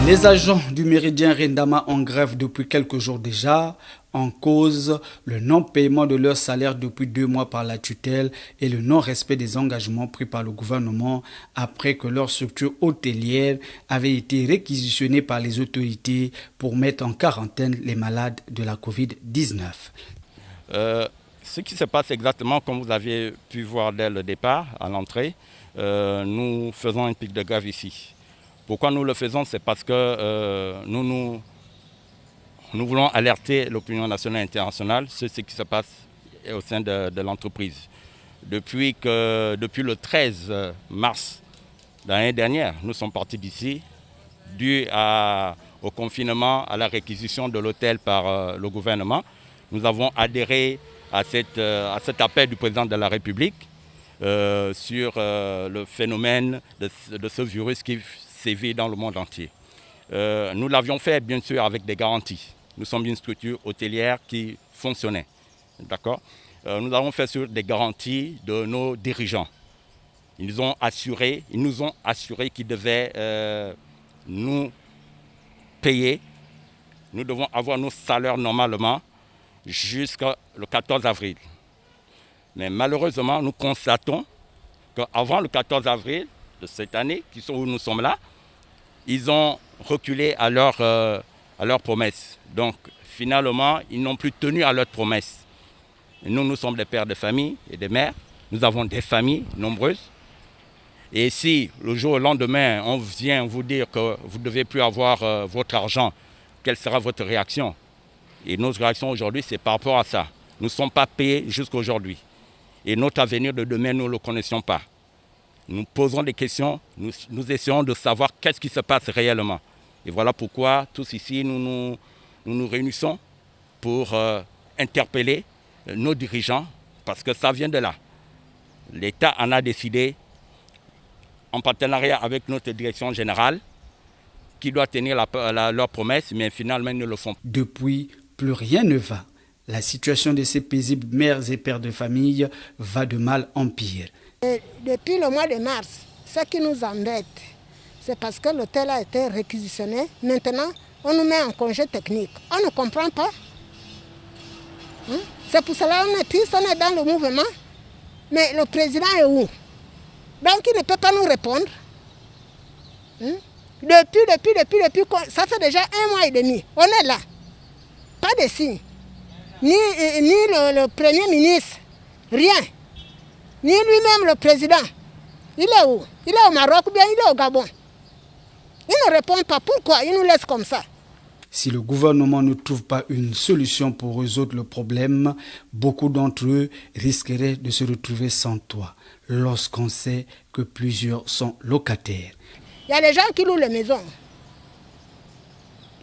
Les agents du Méridien Rendama en grève depuis quelques jours déjà. En cause, le non-paiement de leur salaire depuis 2 mois par la tutelle et le non-respect des engagements pris par le gouvernement après que leur structure hôtelière avait été réquisitionnée par les autorités pour mettre en quarantaine les malades de la Covid-19. Ce qui se passe exactement comme vous avez pu voir dès le départ, à l'entrée, nous faisons un pic de grève ici. Pourquoi nous le faisons? C'est parce que nous voulons alerter l'opinion nationale et internationale sur ce qui se passe au sein de l'entreprise. Depuis le 13 mars de l'année dernière, nous sommes partis d'ici, dû au confinement, à la réquisition de l'hôtel par le gouvernement. Nous avons adhéré à cet appel du président de la République sur le phénomène de ce virus qui sévit dans le monde entier. Nous l'avions fait bien sûr avec des garanties. Nous sommes une structure hôtelière qui fonctionnait. D'accord ? Nous avons fait sur des garanties de nos dirigeants. Ils nous ont assuré qu'ils devaient nous payer. Nous devons avoir nos salaires normalement jusqu'au 14 avril. Mais malheureusement, nous constatons qu'avant le 14 avril de cette année, où nous sommes là, ils ont reculé à leur promesse. Donc finalement, ils n'ont plus tenu à leur promesse. Nous sommes des pères de famille et des mères. Nous avons des familles nombreuses. Et si le jour au lendemain, on vient vous dire que vous ne devez plus avoir votre argent, quelle sera votre réaction? Et notre réaction aujourd'hui, c'est par rapport à ça. Nous ne sommes pas payés jusqu'à aujourd'hui. Et notre avenir de demain, nous ne le connaissons pas. Nous posons des questions, nous essayons de savoir qu'est-ce qui se passe réellement. Et voilà pourquoi tous ici, nous nous réunissons pour interpeller nos dirigeants, parce que ça vient de là. L'État en a décidé, en partenariat avec notre direction générale, qui doit tenir leur promesse, mais finalement, ils ne le font pas. Depuis, plus rien ne va. La situation de ces paisibles mères et pères de famille va de mal en pire. Depuis le mois de mars, ce qui nous embête, c'est parce que l'hôtel a été réquisitionné. Maintenant, on nous met en congé technique. On ne comprend pas. C'est pour cela qu'on est triste, on est dans le mouvement. Mais le président est où? Donc il ne peut pas nous répondre. Depuis, ça fait déjà 1 mois et demi. On est là. Pas de signe. Ni le Premier ministre, rien. Ni lui-même le président. Il est où? Il est au Maroc ou bien il est au Gabon? Il ne répond pas. Pourquoi? Il nous laisse comme ça. Si le gouvernement ne trouve pas une solution pour résoudre le problème, beaucoup d'entre eux risqueraient de se retrouver sans toit, lorsqu'on sait que plusieurs sont locataires. Il y a des gens qui louent les maisons.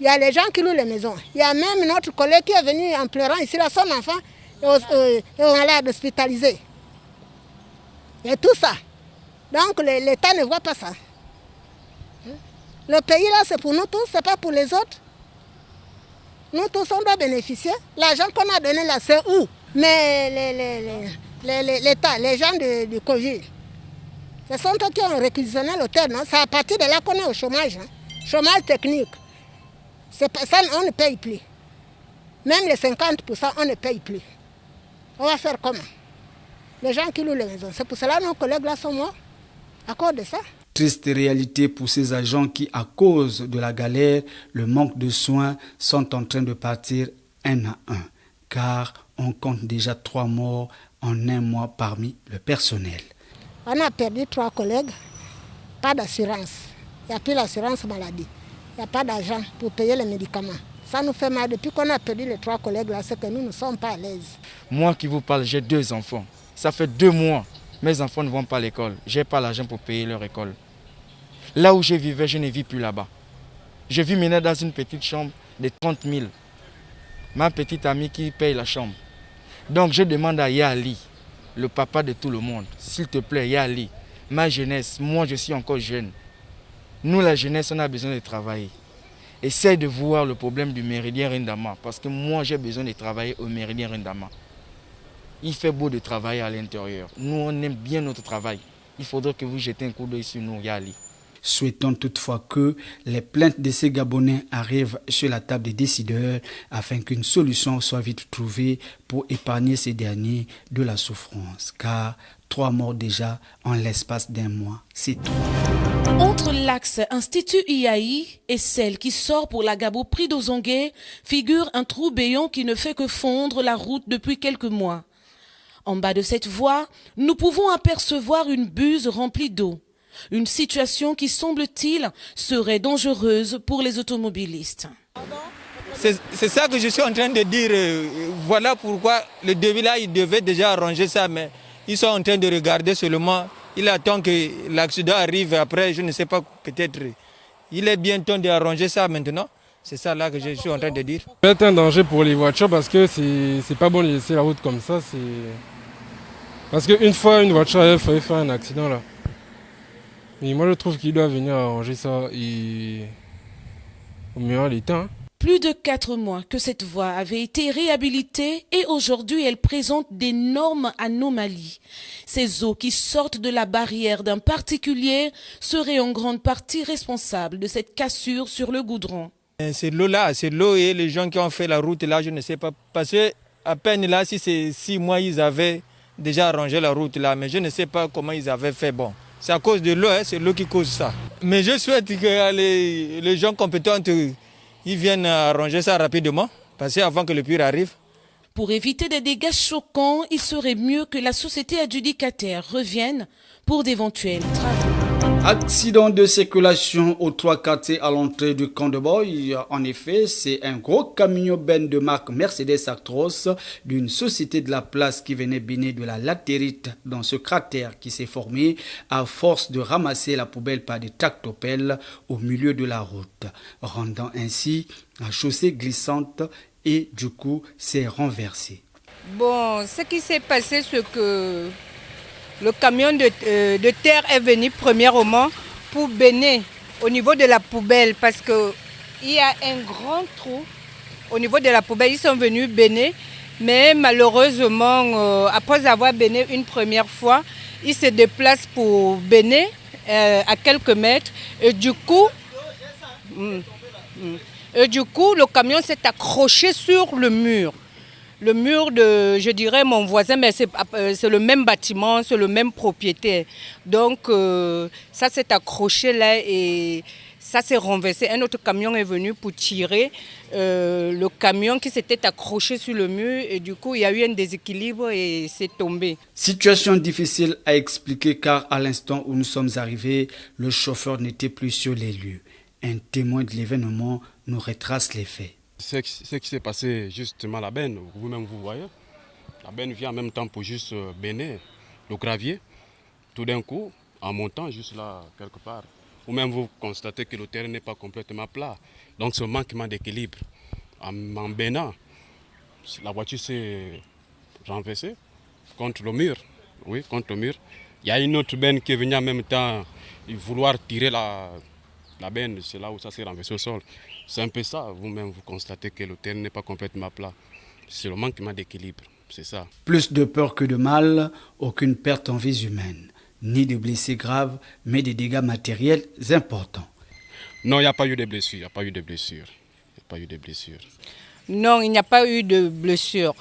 Il y a même notre collègue qui est venu en pleurant ici, là, son enfant, et on l'a hospitalisé. Et tout ça. Donc l'État ne voit pas ça. Le pays là, c'est pour nous tous, c'est pas pour les autres. Nous tous, on doit bénéficier. L'argent qu'on a donné là, c'est où? Mais l'État, les gens du Covid, ce sont eux qui ont réquisitionné l'hôtel, non? C'est à partir de là qu'on est au chômage. Chômage technique. Ça, on ne paye plus. Même les 50%, on ne paye plus. On va faire comment? Les gens qui louent les maisons. C'est pour cela que nos collègues là sont morts. À cause de ça. Triste réalité pour ces agents qui, à cause de la galère, le manque de soins, sont en train de partir un à un. Car on compte déjà 3 morts en 1 mois parmi le personnel. On a perdu 3 collègues. Pas d'assurance. Il n'y a plus l'assurance maladie. Il n'y a pas d'argent pour payer les médicaments. Ça nous fait mal. Depuis qu'on a perdu les 3 collègues là, c'est que nous ne sommes pas à l'aise. Moi qui vous parle, j'ai 2 enfants. Ça fait 2 mois. Mes enfants ne vont pas à l'école. Je n'ai pas l'argent pour payer leur école. Là où je vivais, je ne vis plus là-bas. Je vis maintenant dans une petite chambre de 30 000. Ma petite amie qui paye la chambre. Donc je demande à Yali, le papa de tout le monde, s'il te plaît Yali, ma jeunesse, moi je suis encore jeune. Nous la jeunesse, on a besoin de travailler. Essaye de voir le problème du Méridien Rendama, parce que moi j'ai besoin de travailler au Méridien Rendama. Il fait beau de travailler à l'intérieur. Nous, on aime bien notre travail. Il faudrait que vous jetez un coup d'œil sur nous, Yali. Souhaitons toutefois que les plaintes de ces Gabonais arrivent sur la table des décideurs afin qu'une solution soit vite trouvée pour épargner ces derniers de la souffrance. Car 3 morts déjà en l'espace d'un mois, c'est tout. Entre l'axe Institut IAI et celle qui sort pour la Gabo Prix d'Ozongué figure un trou béant qui ne fait que fondre la route depuis quelques mois. En bas de cette voie, nous pouvons apercevoir une buse remplie d'eau. Une situation qui, semble-t-il, serait dangereuse pour les automobilistes. C'est ça que je suis en train de dire. Voilà pourquoi le début là, il devait déjà arranger ça, mais ils sont en train de regarder seulement. Il attend que l'accident arrive après, je ne sais pas, peut-être. Il est bien temps d'arranger ça maintenant. C'est ça là que je suis en train de dire. Ça peut être un danger pour les voitures parce que c'est pas bon de laisser la route comme ça. Parce qu'une fois, une voiture a failli faire un accident là. Mais moi je trouve qu'il doit venir arranger ça au meilleur des temps. Plus de 4 mois que cette voie avait été réhabilitée et aujourd'hui elle présente d'énormes anomalies. Ces eaux qui sortent de la barrière d'un particulier seraient en grande partie responsables de cette cassure sur le goudron. C'est l'eau là, c'est l'eau et les gens qui ont fait la route là, je ne sais pas. Parce que à peine là, si c'est 6 mois, ils avaient déjà arrangé la route là, mais je ne sais pas comment ils avaient fait. Bon, c'est à cause de l'eau, hein, c'est l'eau qui cause ça. Mais je souhaite que les gens compétents, ils viennent arranger ça rapidement, parce qu'avant que le pire arrive. Pour éviter des dégâts choquants, il serait mieux que la société adjudicataire revienne pour d'éventuels travaux. Accident de circulation aux 3 quartiers à l'entrée du camp de Boy. En effet, c'est un gros camion ben de marque Mercedes Actros d'une société de la place qui venait biner de la latérite dans ce cratère qui s'est formé à force de ramasser la poubelle par des tractopelles au milieu de la route, rendant ainsi la chaussée glissante et du coup s'est renversé. Bon, ce qui s'est passé, c'est que le camion de terre est venu premièrement pour bénir au niveau de la poubelle parce qu'il y a un grand trou au niveau de la poubelle. Ils sont venus bénir, mais malheureusement, après avoir béni une première fois, ils se déplacent pour bénir à quelques mètres. Et du coup, le camion s'est accroché sur le mur. Le mur de, je dirais, mon voisin, mais c'est le même bâtiment, c'est le même propriétaire. Donc, ça s'est accroché là et ça s'est renversé. Un autre camion est venu pour tirer le camion qui s'était accroché sur le mur. Et du coup, il y a eu un déséquilibre et c'est tombé. Situation difficile à expliquer car à l'instant où nous sommes arrivés, le chauffeur n'était plus sur les lieux. Un témoin de l'événement nous retrace les faits. Ce qui s'est passé justement à la benne, vous-même vous voyez, la benne vient en même temps pour juste bénir le gravier. Tout d'un coup, en montant juste là quelque part, vous-même vous constatez que le terrain n'est pas complètement plat. Donc ce manquement d'équilibre, en bénant, la voiture s'est renversée contre le mur. Oui, contre le mur. Il y a une autre benne qui est venue en même temps vouloir tirer la benne, c'est là où ça s'est renversé au sol. C'est un peu ça, vous-même vous constatez que le terrain n'est pas complètement plat. C'est le manquement d'équilibre, c'est ça. Plus de peur que de mal, aucune perte en vies humaines, ni de blessés graves, mais des dégâts matériels importants. Non, il n'y a pas eu de blessures, Non, il n'y a pas eu de blessures.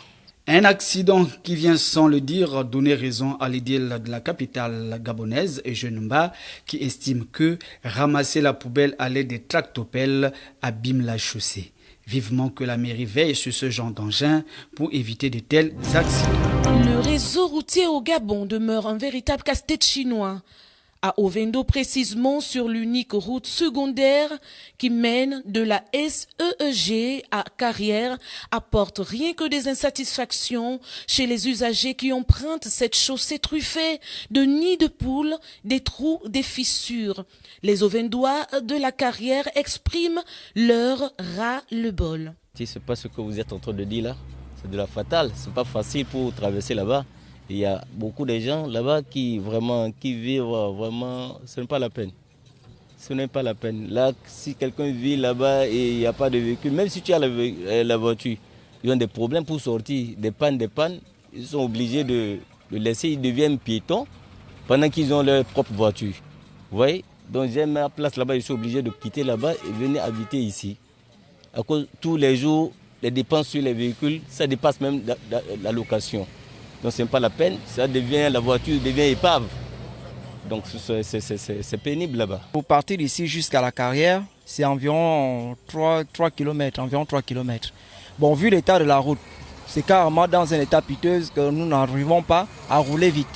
Un accident qui vient sans le dire donner raison à l'édile de la capitale gabonaise, Ejenumba, qui estime que ramasser la poubelle à l'aide des tractopelles abîme la chaussée. Vivement que la mairie veille sur ce genre d'engin pour éviter de tels accidents. Le réseau routier au Gabon demeure un véritable casse-tête chinois. À Ovendo précisément sur l'unique route secondaire qui mène de la SEEG à Carrière apporte rien que des insatisfactions chez les usagers qui empruntent cette chaussée truffée de nids de poules, des trous, des fissures. Les Ovendois de la Carrière expriment leur ras-le-bol. C'est pas ce que vous êtes en train de dire là, c'est de la fatale, c'est pas facile pour traverser là-bas. Il y a beaucoup de gens là-bas qui vivent vraiment, ce n'est pas la peine. Ce n'est pas la peine. Là, si quelqu'un vit là-bas et il n'y a pas de véhicule, même si tu as la voiture, ils ont des problèmes pour sortir, des pannes, ils sont obligés de laisser, ils deviennent piétons pendant qu'ils ont leur propre voiture. Vous voyez? Donc j'ai ma place là-bas, je suis obligé de quitter là-bas et venir habiter ici. À cause tous les jours, les dépenses sur les véhicules, ça dépasse même la location. Donc ce n'est pas la peine, la voiture devient épave. Donc c'est pénible là-bas. Pour partir d'ici jusqu'à la carrière, c'est environ 3 km. Bon, vu l'état de la route, c'est carrément dans un état piteux que nous n'arrivons pas à rouler vite.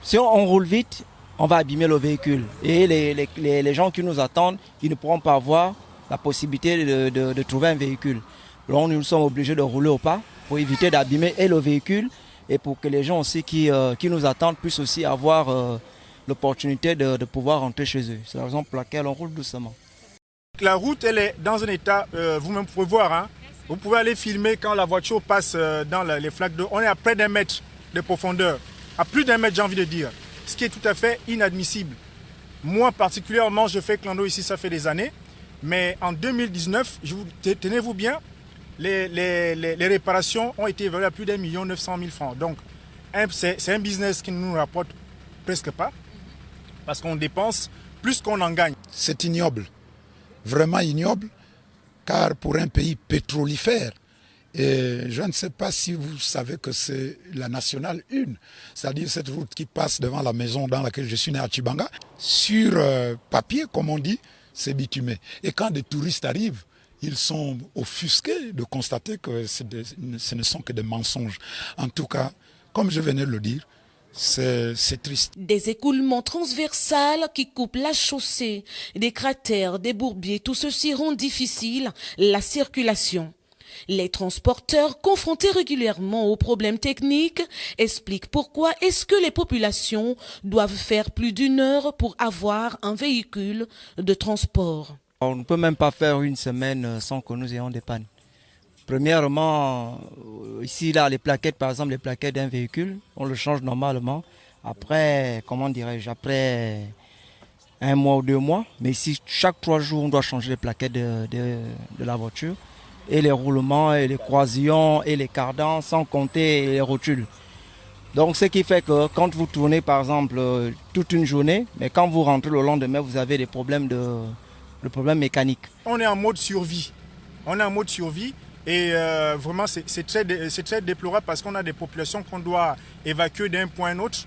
Si on roule vite, on va abîmer le véhicule. Et les gens qui nous attendent, ils ne pourront pas avoir la possibilité de trouver un véhicule. Donc nous sommes obligés de rouler au pas pour éviter d'abîmer le véhicule et pour que les gens aussi qui nous attendent puissent aussi avoir l'opportunité de pouvoir rentrer chez eux. C'est la raison pour laquelle on roule doucement. La route, elle est dans un état, vous-même pouvez voir, hein, vous pouvez aller filmer quand la voiture passe dans les flaques d'eau. On est à près d'1 mètre de profondeur, à plus d'1 mètre j'ai envie de dire, ce qui est tout à fait inadmissible. Moi particulièrement, je fais clando ici, ça fait des années, mais en 2019, tenez-vous bien, les réparations ont été évaluées à plus d'1 900 000 francs. Donc c'est un business qui ne nous rapporte presque pas, parce qu'on dépense plus qu'on en gagne. C'est ignoble, vraiment ignoble, car pour un pays pétrolifère, et je ne sais pas si vous savez que c'est la nationale 1, c'est-à-dire cette route qui passe devant la maison dans laquelle je suis né à Tchibanga, sur papier, comme on dit, c'est bitumé. Et quand des touristes arrivent, ils sont offusqués de constater que ce ne sont que des mensonges. En tout cas, comme je venais de le dire, c'est triste. Des écoulements transversales qui coupent la chaussée, des cratères, des bourbiers, tout ceci rend difficile la circulation. Les transporteurs, confrontés régulièrement aux problèmes techniques, expliquent pourquoi est-ce que les populations doivent faire plus d'1 heure pour avoir un véhicule de transport. On ne peut même pas faire une semaine sans que nous ayons des pannes. Premièrement, ici, là, les plaquettes, par exemple, les plaquettes d'un véhicule, on le change normalement. Après, après 1 mois ou 2 mois. Mais ici, chaque 3 jours, on doit changer les plaquettes de la voiture. Et les roulements, et les croisillons, et les cardans, sans compter les rotules. Donc, ce qui fait que quand vous tournez, par exemple, toute une journée, mais quand vous rentrez le lendemain, vous avez des problèmes mécaniques. On est en mode survie. Et vraiment, c'est très déplorable parce qu'on a des populations qu'on doit évacuer d'un point à un autre.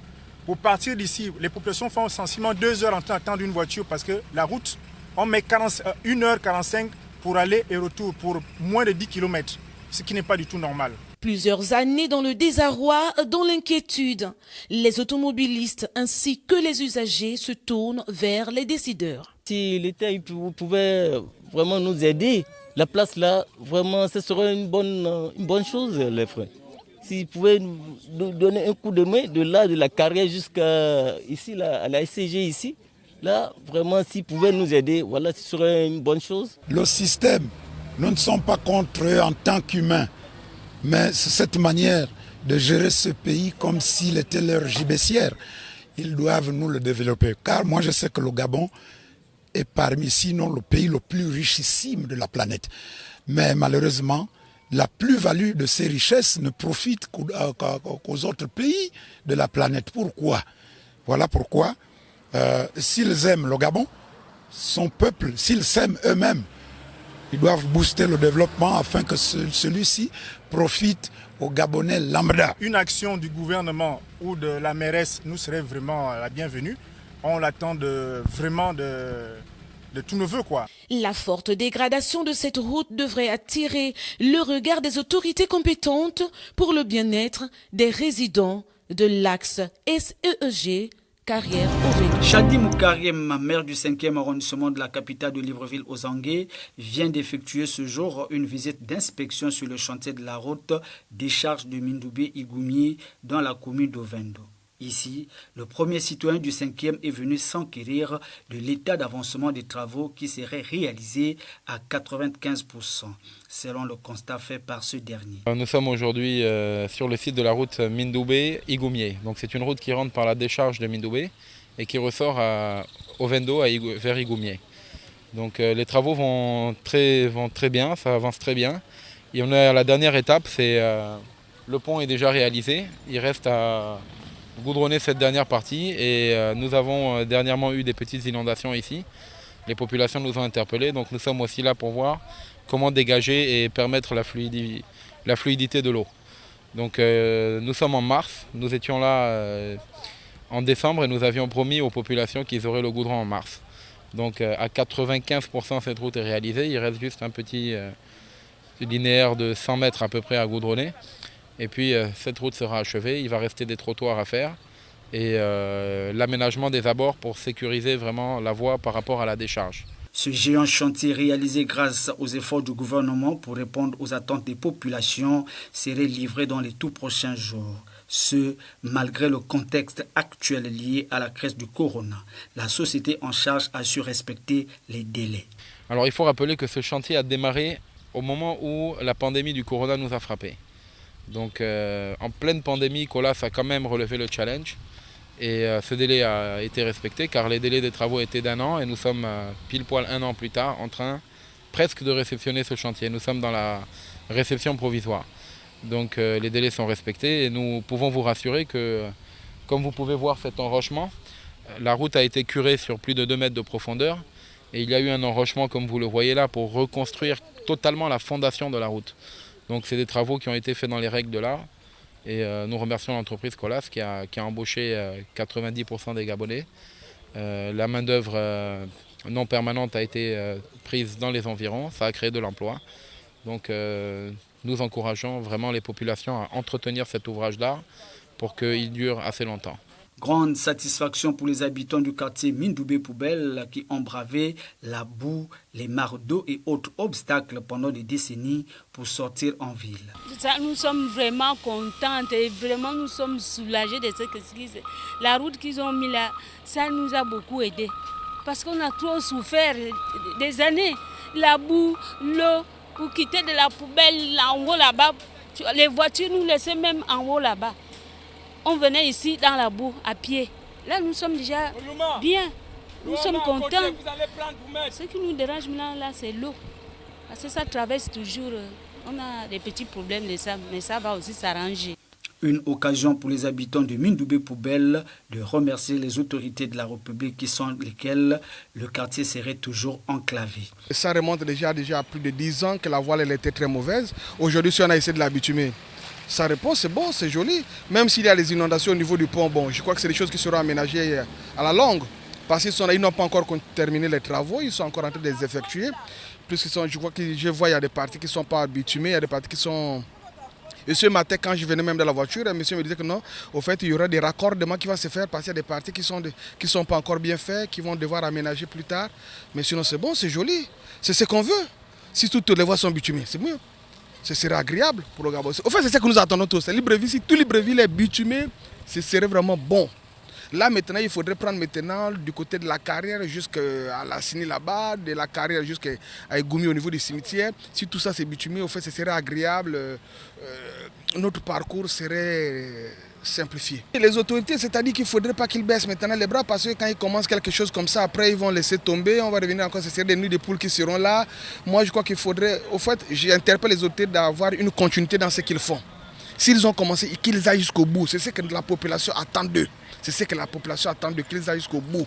Pour partir d'ici, les populations font sensiblement 2 heures en train d'attendre une voiture parce que la route, on met 1h45 pour aller et retour pour moins de 10 km, ce qui n'est pas du tout normal. Plusieurs années dans le désarroi, dans l'inquiétude, les automobilistes ainsi que les usagers se tournent vers les décideurs. Si l'État pouvait vraiment nous aider, la place là, vraiment, ce serait une bonne chose, les frères. S'ils pouvaient nous donner un coup de main de là, de la carrière jusqu'à ici, là, à la SCG ici, là, vraiment, s'ils pouvaient nous aider, voilà, ce serait une bonne chose. Le système, nous ne sommes pas contre eux en tant qu'humains, mais c'est cette manière de gérer ce pays comme s'il était leur gibecière. Ils doivent nous le développer, car moi je sais que le Gabon est parmi, sinon le pays le plus richissime de la planète. Mais malheureusement, la plus-value de ces richesses ne profite qu'aux autres pays de la planète. Pourquoi? Voilà pourquoi, s'ils aiment le Gabon, son peuple, s'ils s'aiment eux-mêmes, ils doivent booster le développement afin que celui-ci profite aux Gabonais lambda. Une action du gouvernement ou de la mairesse nous serait vraiment la bienvenue. On l'attend vraiment de tous nos voeux, quoi. La forte dégradation de cette route devrait attirer le regard des autorités compétentes pour le bien-être des résidents de l'axe SEEG Carrière Ovendo. Chadi Moukariem, maire du 5e arrondissement de la capitale de Libreville, Ozangué, vient d'effectuer ce jour une visite d'inspection sur le chantier de la route décharge de Mindoubé-Igoumié dans la commune d'Ovendo. Ici, le premier citoyen du 5e est venu s'enquérir de l'état d'avancement des travaux qui seraient réalisés à 95%, selon le constat fait par ce dernier. Nous sommes aujourd'hui sur le site de la route Mindoubé-Igoumié. Donc c'est une route qui rentre par la décharge de Mindoubé et qui ressort à Ovendo vers Igoumié. Donc les travaux vont très bien, ça avance très bien. Et on est à la dernière étape, c'est le pont est déjà réalisé. Il reste à goudronner cette dernière partie et nous avons dernièrement eu des petites inondations ici. Les populations nous ont interpellés, donc nous sommes aussi là pour voir comment dégager et permettre la fluidité de l'eau. Donc nous sommes en mars, nous étions là en décembre et nous avions promis aux populations qu'ils auraient le goudron en mars. Donc à 95% cette route est réalisée, il reste juste un petit linéaire de 100 mètres à peu près à goudronner. Et puis cette route sera achevée, il va rester des trottoirs à faire et l'aménagement des abords pour sécuriser vraiment la voie par rapport à la décharge. Ce géant chantier réalisé grâce aux efforts du gouvernement pour répondre aux attentes des populations serait livré dans les tout prochains jours. Ce, malgré le contexte actuel lié à la crise du corona. La société en charge a su respecter les délais. Alors il faut rappeler que ce chantier a démarré au moment où la pandémie du corona nous a frappés. Donc en pleine pandémie, Colas a quand même relevé le challenge. Et ce délai a été respecté car les délais des travaux étaient d'1 an et nous sommes pile poil 1 an plus tard en train presque de réceptionner ce chantier. Nous sommes dans la réception provisoire. Donc les délais sont respectés et nous pouvons vous rassurer que, comme vous pouvez voir cet enrochement, la route a été curée sur plus de 2 mètres de profondeur et il y a eu un enrochement comme vous le voyez là pour reconstruire totalement la fondation de la route. Donc c'est des travaux qui ont été faits dans les règles de l'art. Et nous remercions l'entreprise Colas qui a embauché 90% des Gabonais. La main-d'œuvre non permanente a été prise dans les environs, ça a créé de l'emploi. Donc nous encourageons vraiment les populations à entretenir cet ouvrage d'art pour qu'il dure assez longtemps. Grande satisfaction pour les habitants du quartier Mindoubé-Poubelle qui ont bravé la boue, les mares d'eau et autres obstacles pendant des décennies pour sortir en ville. Ça, nous sommes vraiment contents et vraiment nous sommes soulagés de ce que c'est. La route qu'ils ont mis là, ça nous a beaucoup aidé. Parce qu'on a trop souffert des années. La boue, l'eau, pour quitter de la poubelle là, en haut là-bas, les voitures nous laissaient même en haut là-bas. On venait ici dans la boue à pied. Là, nous sommes déjà bien. Nous sommes contents. Ce qui nous dérange maintenant, là, c'est l'eau. Parce que ça traverse toujours. On a des petits problèmes de ça, mais ça va aussi s'arranger. Une occasion pour les habitants de Mindoubé-Poubelle de remercier les autorités de la République qui sont lesquelles le quartier serait toujours enclavé. Ça remonte déjà à plus de 10 ans que la voile elle était très mauvaise. Aujourd'hui, si on a essayé de la bitumer, sa réponse c'est bon, c'est joli. Même s'il y a les inondations au niveau du pont, bon, je crois que c'est des choses qui seront aménagées à la longue. Parce qu'ils n'ont pas encore terminé les travaux, ils sont encore en train de les effectuer. Je vois il y a des parties qui ne sont pas bitumées, il y a des parties qui sont... Et ce matin, quand je venais même dans la voiture, le monsieur me disait que non, au fait, il y aura des raccordements qui vont se faire parce qu'il y a des parties qui sont pas encore bien faites, qui vont devoir aménager plus tard. Mais sinon, c'est bon, c'est joli. C'est ce qu'on veut. Si toutes les voies sont bitumées, c'est mieux. Ce serait agréable pour le Gabon. Au fait, c'est ce que nous attendons tous. Libreville, si tout Libreville est bitumé, ce serait vraiment bon. Là, maintenant, il faudrait prendre maintenant du côté de la carrière jusqu'à la Sini là-bas, de la carrière jusqu'à Igoumi au niveau du cimetière. Si tout ça c'est bitumé, au fait, ce serait agréable. Notre parcours serait simplifié. Et les autorités, c'est-à-dire qu'il ne faudrait pas qu'ils baissent maintenant les bras parce que quand ils commencent quelque chose comme ça, après ils vont laisser tomber, on va revenir encore, ce serait des nuits de poules qui seront là. Moi, je crois qu'il faudrait, au fait, j'interpelle les autorités d'avoir une continuité dans ce qu'ils font. S'ils ont commencé, qu'ils aillent jusqu'au bout. C'est ce que la population attend d'eux. C'est ce que la population attend d'eux, qu'ils aillent jusqu'au bout.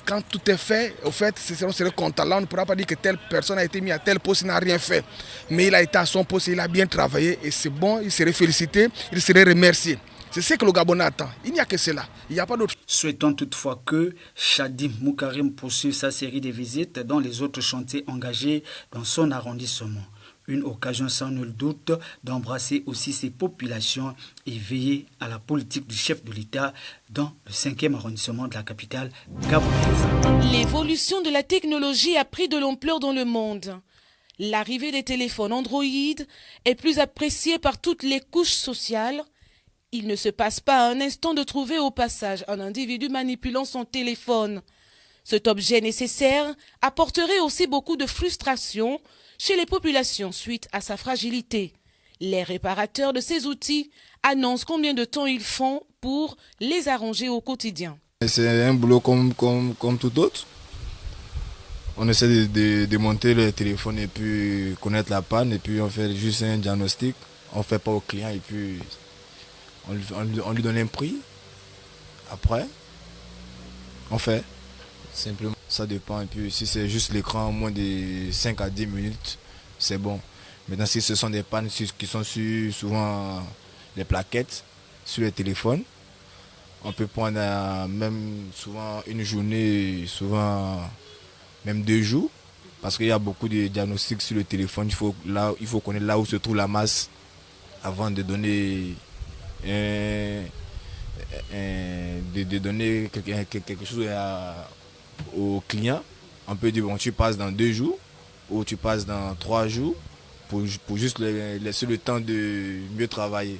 Quand tout est fait, au fait, on serait content. Là, on ne pourra pas dire que telle personne a été mise à tel poste, il n'a rien fait. Mais il a été à son poste, il a bien travaillé et c'est bon, il serait félicité, il serait remercié. C'est ce que le Gabon attend. Il n'y a que cela. Il n'y a pas d'autre. Souhaitons toutefois que Chadim Moukarim poursuive sa série de visites dans les autres chantiers engagés dans son arrondissement. Une occasion sans nul doute d'embrasser aussi ces populations et veiller à la politique du chef de l'État dans le 5e arrondissement de la capitale gabonaise. L'évolution de la technologie a pris de l'ampleur dans le monde. L'arrivée des téléphones Android est plus appréciée par toutes les couches sociales. Il ne se passe pas un instant de trouver au passage un individu manipulant son téléphone. Cet objet nécessaire apporterait aussi beaucoup de frustration chez les populations suite à sa fragilité. Les réparateurs de ces outils annoncent combien de temps ils font pour les arranger au quotidien. C'est un boulot comme tout autre. On essaie de démonter le téléphone et puis connaître la panne et puis on fait juste un diagnostic. On ne fait pas au client et puis on lui donne un prix Après, on fait. Simplement, ça dépend. Et puis si c'est juste l'écran, moins de 5 à 10 minutes, c'est bon. Maintenant, si ce sont des pannes qui sont sur souvent les plaquettes, sur les téléphones, on peut prendre même souvent une journée, souvent même 2 jours. Parce qu'il y a beaucoup de diagnostics sur le téléphone. Il faut connaître là où se trouve la masse avant de donner, de donner quelque chose au client. On peut dire, bon, tu passes dans 2 jours ou tu passes dans 3 jours pour juste laisser le temps de mieux travailler.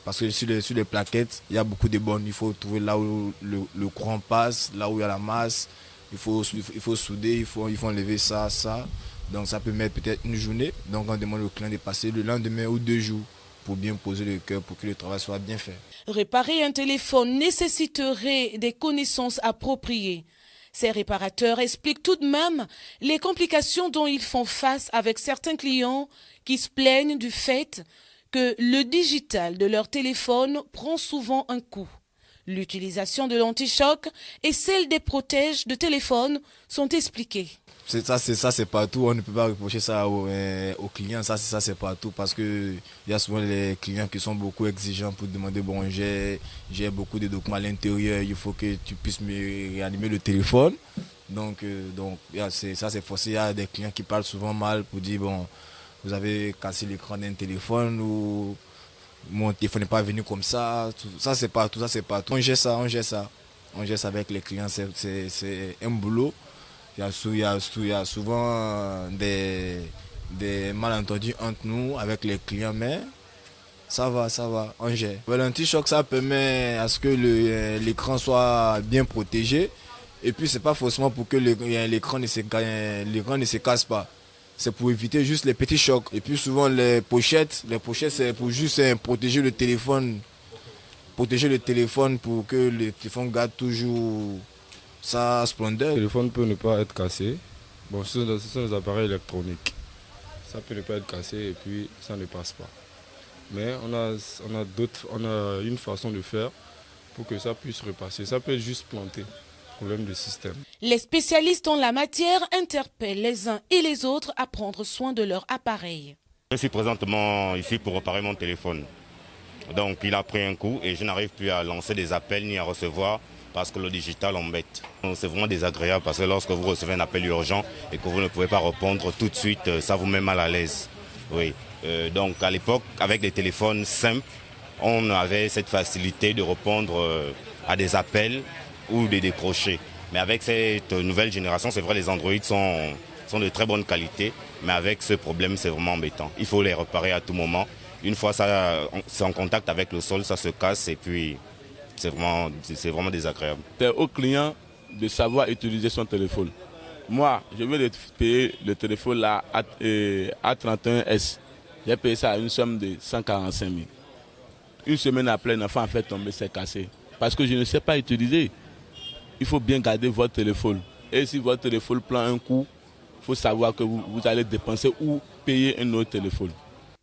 Parce que sur les plaquettes, il y a beaucoup de bornes. Il faut trouver là où le courant passe, là où il y a la masse. Il faut souder, il faut enlever ça. Donc ça peut mettre peut-être une journée. Donc on demande au client de passer le lendemain ou 2 jours pour bien poser le cœur, pour que le travail soit bien fait. Réparer un téléphone nécessiterait des connaissances appropriées. Ces réparateurs expliquent tout de même les complications dont ils font face avec certains clients qui se plaignent du fait que le digital de leur téléphone prend souvent un coup. L'utilisation de l'anti-choc et celle des protèges de téléphone sont expliquées. Ça c'est partout, on ne peut pas reprocher ça aux clients, ça c'est partout parce qu'il y a souvent les clients qui sont beaucoup exigeants pour demander bon j'ai beaucoup de documents à l'intérieur, il faut que tu puisses me réanimer le téléphone. Donc ça c'est forcé, il y a des clients qui parlent souvent mal pour dire bon vous avez cassé l'écran d'un téléphone ou mon téléphone n'est pas venu comme ça, ça c'est partout. On gère ça avec les clients, c'est un boulot. Il y a souvent des malentendus entre nous avec les clients, mais ça va, on gère. L'anti-choc, ça permet à ce que l'écran soit bien protégé. Et puis, c'est pas forcément pour que l'écran ne se casse pas. C'est pour éviter juste les petits chocs. Et puis, souvent, les pochettes, c'est pour juste protéger le téléphone. Protéger le téléphone pour que le téléphone garde toujours sa splendeur. Le téléphone peut ne pas être cassé. Bon, ce sont des appareils électroniques. Ça peut ne pas être cassé et puis ça ne passe pas. Mais on a une façon de faire pour que ça puisse repasser. Ça peut être juste planté. Problème de système. Les spécialistes en la matière interpellent les uns et les autres à prendre soin de leur appareil. Je suis présentement ici pour réparer mon téléphone. Donc il a pris un coup et je n'arrive plus à lancer des appels ni à recevoir parce que le digital embête. C'est vraiment désagréable parce que lorsque vous recevez un appel urgent et que vous ne pouvez pas répondre tout de suite, ça vous met mal à l'aise. Oui. Donc à l'époque, avec des téléphones simples, on avait cette facilité de répondre à des appels ou de décrocher. Mais avec cette nouvelle génération, c'est vrai, les Android sont de très bonne qualité, mais avec ce problème, c'est vraiment embêtant. Il faut les réparer à tout moment. Une fois c'est en contact avec le sol, ça se casse et puis c'est vraiment désagréable. C'est au client de savoir utiliser son téléphone. Moi, je vais payer le téléphone là à 31S. J'ai payé ça à une somme de 145 000. Une semaine après, l'enfant a fait tomber, c'est cassé. Parce que je ne sais pas utiliser. Il faut bien garder votre téléphone. Et si votre téléphone prend un coup, il faut savoir que vous allez dépenser ou payer un autre téléphone.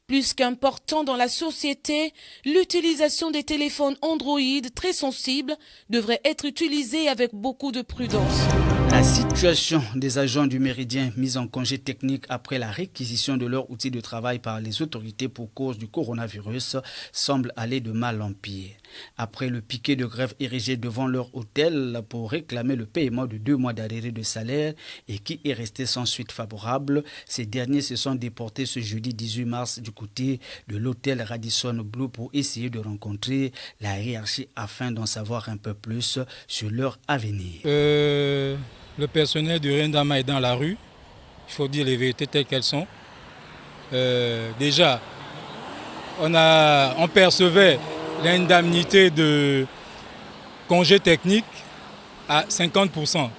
Plus qu'important dans la société, l'utilisation des téléphones Android très sensibles devrait être utilisée avec beaucoup de prudence. La situation des agents du Méridien mis en congé technique après la réquisition de leurs outils de travail par les autorités pour cause du coronavirus semble aller de mal en pire. Après le piquet de grève érigé devant leur hôtel pour réclamer le paiement de 2 mois d'arrêt de salaire et qui est resté sans suite favorable, ces derniers se sont déportés ce jeudi 18 mars du côté de l'hôtel Radisson Blu pour essayer de rencontrer la hiérarchie afin d'en savoir un peu plus sur leur avenir. Le personnel de Rendama est dans la rue, il faut dire les vérités telles qu'elles sont. Déjà, on percevait l'indemnité de congé technique à 50%.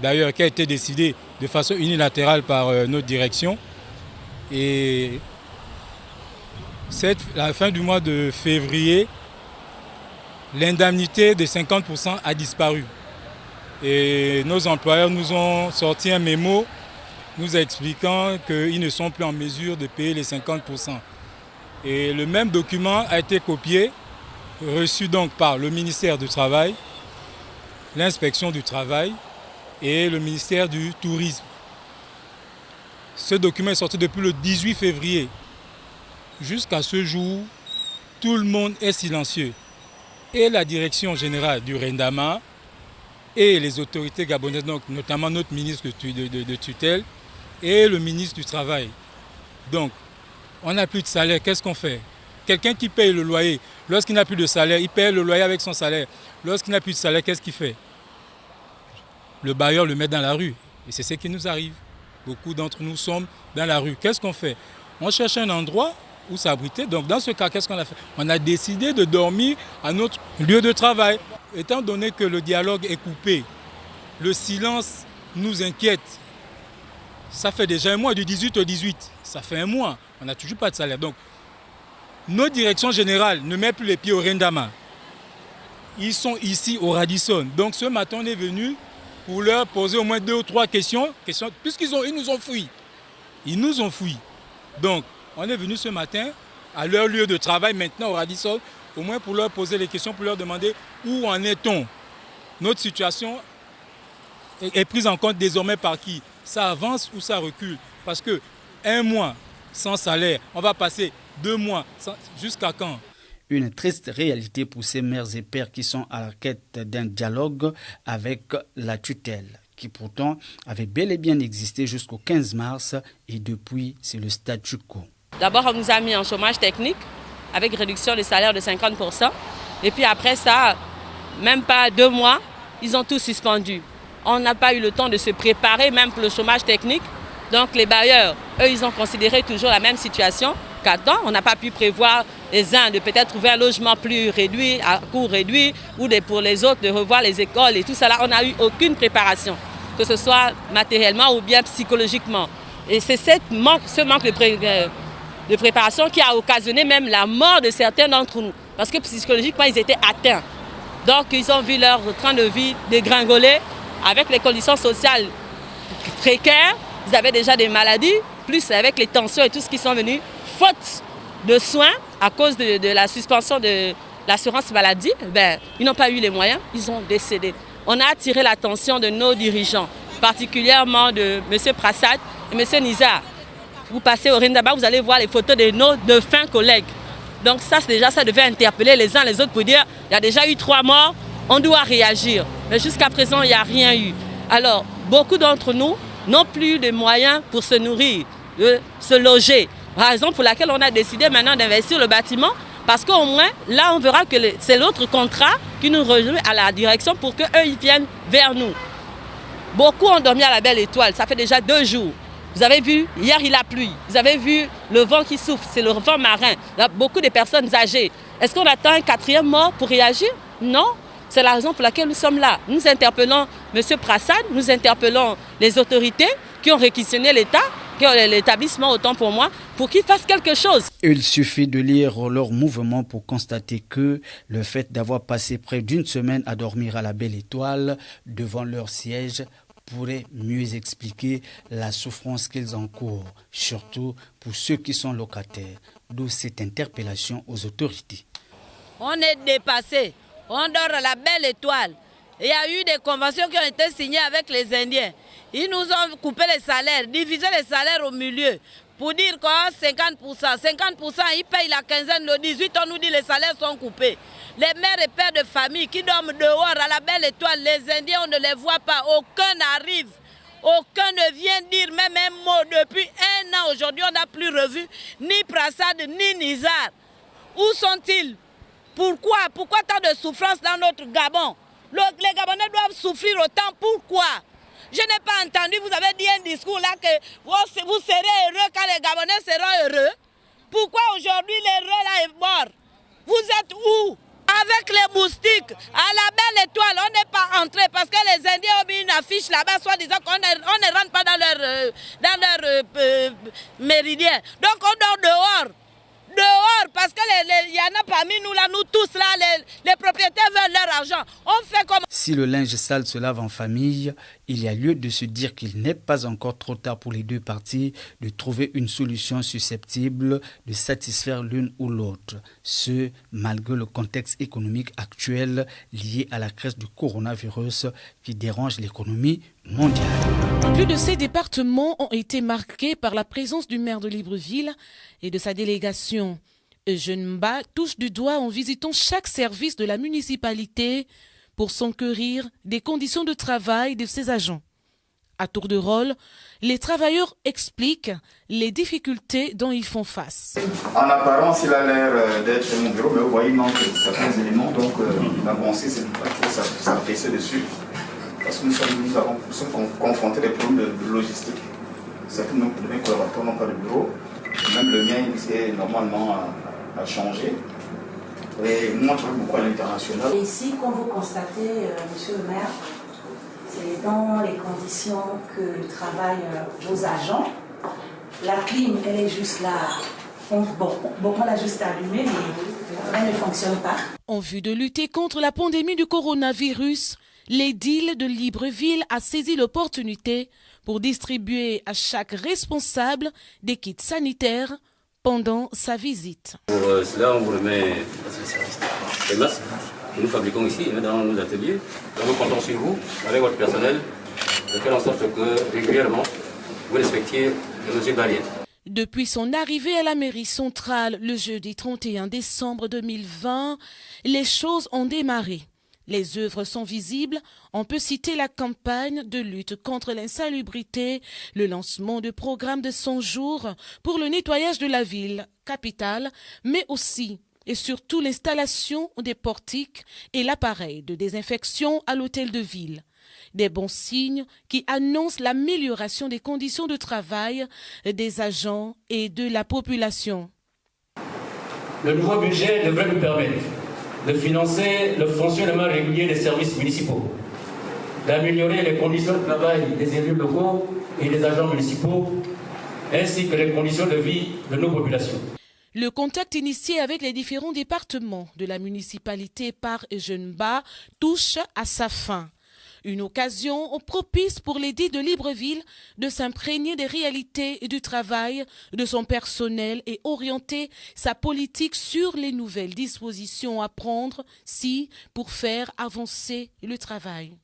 D'ailleurs, qui a été décidé de façon unilatérale par notre direction. Et la fin du mois de février, l'indemnité de 50% a disparu. Et nos employeurs nous ont sorti un mémo nous expliquant qu'ils ne sont plus en mesure de payer les 50%. Et le même document a été copié reçu donc par le ministère du Travail, l'inspection du travail et le ministère du Tourisme. Ce document est sorti depuis le 18 février. Jusqu'à ce jour, tout le monde est silencieux. Et la direction générale du Rendama et les autorités gabonaises, donc notamment notre ministre de tutelle et le ministre du Travail. Donc, on n'a plus de salaire, qu'est-ce qu'on fait? Quelqu'un qui paye le loyer, lorsqu'il n'a plus de salaire, il paye le loyer avec son salaire. Lorsqu'il n'a plus de salaire, qu'est-ce qu'il fait? Le bailleur le met dans la rue. Et c'est ce qui nous arrive. Beaucoup d'entre nous sommes dans la rue. Qu'est-ce qu'on fait? On cherche un endroit où s'abriter. Donc dans ce cas, qu'est-ce qu'on a fait? On a décidé de dormir à notre lieu de travail. Étant donné que le dialogue est coupé, le silence nous inquiète. Ça fait déjà un mois, du 18 au 18. Ça fait un mois. On n'a toujours pas de salaire. Donc, notre direction générale ne met plus les pieds au Rendama. Ils sont ici au Radisson. Donc ce matin, on est venu pour leur poser au moins 2 ou 3 questions puisqu'ils nous ont fouillés. Ils nous ont fouillés. Donc, on est venu ce matin à leur lieu de travail, maintenant au Radisson, au moins pour leur poser les questions, pour leur demander où en est-on. Notre situation est prise en compte désormais par qui? Ça avance ou ça recule? Parce que 1 mois sans salaire, on va passer 2 mois, jusqu'à quand? Une triste réalité pour ces mères et pères qui sont à la quête d'un dialogue avec la tutelle, qui pourtant avait bel et bien existé jusqu'au 15 mars et depuis, c'est le statu quo. D'abord, on nous a mis en chômage technique avec réduction des salaires de 50%. Et puis après ça, même pas 2 mois, ils ont tout suspendu. On n'a pas eu le temps de se préparer même pour le chômage technique. Donc les bailleurs, eux, ils ont considéré toujours la même situation qu'avant. On n'a pas pu prévoir les uns de peut-être trouver un logement plus réduit, à coût réduit, ou pour les autres de revoir les écoles et tout ça. Là, on n'a eu aucune préparation, que ce soit matériellement ou bien psychologiquement. Et c'est ce manque de préparation qui a occasionné même la mort de certains d'entre nous. Parce que psychologiquement, ils étaient atteints. Donc, ils ont vu leur train de vie dégringoler avec les conditions sociales précaires. Ils avaient déjà des maladies, plus avec les tensions et tout ce qui sont venus. Faute de soins, à cause de la suspension de l'assurance maladie, ils n'ont pas eu les moyens, ils ont décédé. On a attiré l'attention de nos dirigeants, particulièrement de M. Prassad et M. Nizar. Vous passez au Rendama, vous allez voir les photos de nos défunts collègues. Donc ça devait interpeller les uns les autres pour dire il y a déjà eu 3 morts, on doit réagir. Mais jusqu'à présent, il n'y a rien eu. Alors, beaucoup d'entre nous n'ont plus de moyens pour se nourrir, de se loger. Raison pour laquelle on a décidé maintenant d'investir le bâtiment, parce qu'au moins, là, on verra que c'est l'autre contrat qui nous rejoint à la direction pour qu'eux, ils viennent vers nous. Beaucoup ont dormi à la Belle Étoile, ça fait déjà 2 jours. Vous avez vu, hier il a plu. Vous avez vu le vent qui souffle, c'est le vent marin. Il y a beaucoup de personnes âgées. Est-ce qu'on attend un 4e mort pour réagir? Non. C'est la raison pour laquelle nous sommes là. Nous interpellons M. Prassad, nous interpellons les autorités qui ont réquisitionné l'État, qui ont l'établissement autant pour moi, pour qu'ils fassent quelque chose. Il suffit de lire leur mouvement pour constater que le fait d'avoir passé près d'1 semaine à dormir à la Belle Étoile devant leur siège pourrait mieux expliquer la souffrance qu'ils encourent, surtout pour ceux qui sont locataires, d'où cette interpellation aux autorités. On est dépassés, on dort à la Belle Étoile. Il y a eu des conventions qui ont été signées avec les Indiens. Ils nous ont coupé les salaires, divisé les salaires au milieu pour dire quoi 50%. 50%, ils payent la quinzaine, le 18, on nous dit les salaires sont coupés. Les mères et pères de famille qui dorment dehors à la Belle Étoile, les Indiens, on ne les voit pas. Aucun n'arrive. Aucun ne vient dire même un mot. Depuis 1 an, aujourd'hui, on n'a plus revu ni Prassad ni Nizar. Où sont-ils? Pourquoi tant de souffrance dans notre Gabon? Les Gabonais doivent souffrir autant. Pourquoi? Je n'ai pas entendu, vous avez dit un discours là que vous serez heureux quand les Gabonais seront heureux. Pourquoi aujourd'hui l'heureux là est mort? Vous êtes où? Avec les moustiques, à la Belle Étoile, on n'est pas entré parce que les Indiens ont mis une affiche là-bas, soit disant qu'on ne rentre pas dans leur méridien. Donc on dort dehors. Dehors, parce qu'il y en a parmi nous là, nous tous là, les propriétaires veulent leur argent. On fait comme... Si le linge sale se lave en famille, il y a lieu de se dire qu'il n'est pas encore trop tard pour les deux parties de trouver une solution susceptible de satisfaire l'une ou l'autre. Ce, malgré le contexte économique actuel lié à la crise du coronavirus qui dérange l'économie mondiale. Plus de ces départements ont été marqués par la présence du maire de Libreville et de sa délégation. Eugène Mba touche du doigt en visitant chaque service de la municipalité pour s'enquérir des conditions de travail de ses agents. À tour de rôle, les travailleurs expliquent les difficultés dont ils font face. En apparence, il a l'air d'être mon bureau, mais vous voyez, il manque certains éléments, donc la pensée, c'est pas trop s'affaisser dessus. Parce que nous sommes confrontés à des problèmes de logistique. Certains de mes collaborateurs n'ont pas de bureau, même le mien, il s'est normalement à changer. Et moi, je travaille beaucoup à l'international. Et ici, comme vous constatez, monsieur le maire, c'est dans les conditions que travaillent vos agents. La clim, elle est juste là. On l'a juste allumée, mais elle ne fonctionne pas. En vue de lutter contre la pandémie du coronavirus, l'édile de Libreville a saisi l'opportunité pour distribuer à chaque responsable des kits sanitaires pendant sa visite. Pour cela, on vous remet les masques que nous fabriquons ici dans nos ateliers. Nous comptons sur vous, avec votre personnel, de faire en sorte que régulièrement, vous respectiez les mesures barrières. Depuis son arrivée à la mairie centrale le jeudi 31 décembre 2020, les choses ont démarré. Les œuvres sont visibles. On peut citer la campagne de lutte contre l'insalubrité, le lancement de programmes de 100 jours pour le nettoyage de la ville capitale, mais aussi et surtout l'installation des portiques et l'appareil de désinfection à l'hôtel de ville. Des bons signes qui annoncent l'amélioration des conditions de travail des agents et de la population. Le nouveau budget devrait nous permettre de financer le fonctionnement régulier des services municipaux, d'améliorer les conditions de travail des élus locaux et des agents municipaux, ainsi que les conditions de vie de nos populations. Le contact initié avec les différents départements de la municipalité par Eugène Mba touche à sa fin. Une occasion propice pour l'édile de Libreville de s'imprégner des réalités du travail de son personnel et orienter sa politique sur les nouvelles dispositions à prendre pour faire avancer le travail.